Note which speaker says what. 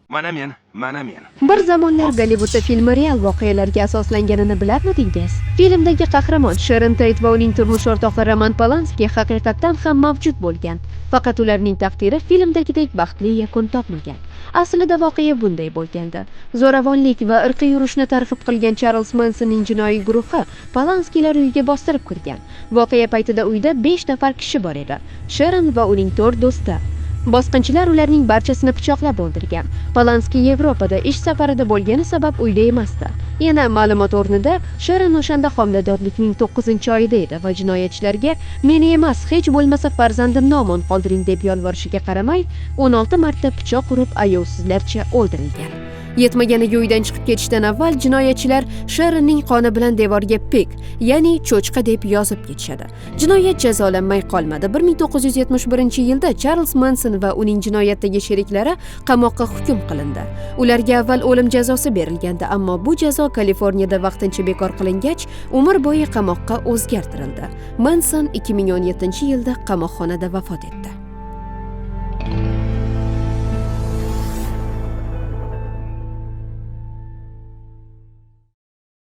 Speaker 1: Mana men.
Speaker 2: Bir zamonlar Gollivudda filmi real voqealarga asoslanganini bilarmidingiz? Filmdagi qahramon Sharon Tate va uning turmush o'rtoqi Roman Polanski haqiqatdan ham mavjud bo'lgan. Faqat ularning taqdiri filmdagidek baxtli yakun topmagan. Aslida voqea bunday bo'lgandi. Zo'ravonlik va irqiy urushni targ'ib qilgan Charles Mansonning jinoiy guruhi Polanskilar uyiga bostirib kirgan. Voqea paytida uyda 5 nafar kishi bor edi. Sharon va uning 4 do'sti. Bosqinchilar ularning barchasini pichoqlab o'ldirgan. Polanski Yevropada ish safarida bo'lgani sabab uyda emasdi. Yana ma'lumot o'rnida Sharon o'shanda homiladorlikning 9-oyida edi va jinoyatchilarga meni emas, hech bo'lmasa farzandimni omon qoldiring deb yolvorishiga qaramay, 16 marta pichoq urib ayovsizlarcha o'ldirilgan. Yetmaganiga uydan chiqib ketishdan avval jinoyatchilar Sharonning qoni bilan devorga pig, ya'ni cho'chqa deb yozib ketishadi. Jinoyat jazolanmay qolmadi. 1971-yilda Charles Manson va uning jinoyatdagi sheriklari qamoqqa hukm qilindi. Ularga avval o'lim jazosi berilgandi, ammo bu jazo Kaliforniyada vaqtincha bekor qilingach, umr bo'yi qamoqqa o'zgartirildi. Manson 2017-yilda qamoqxonada vafot etdi.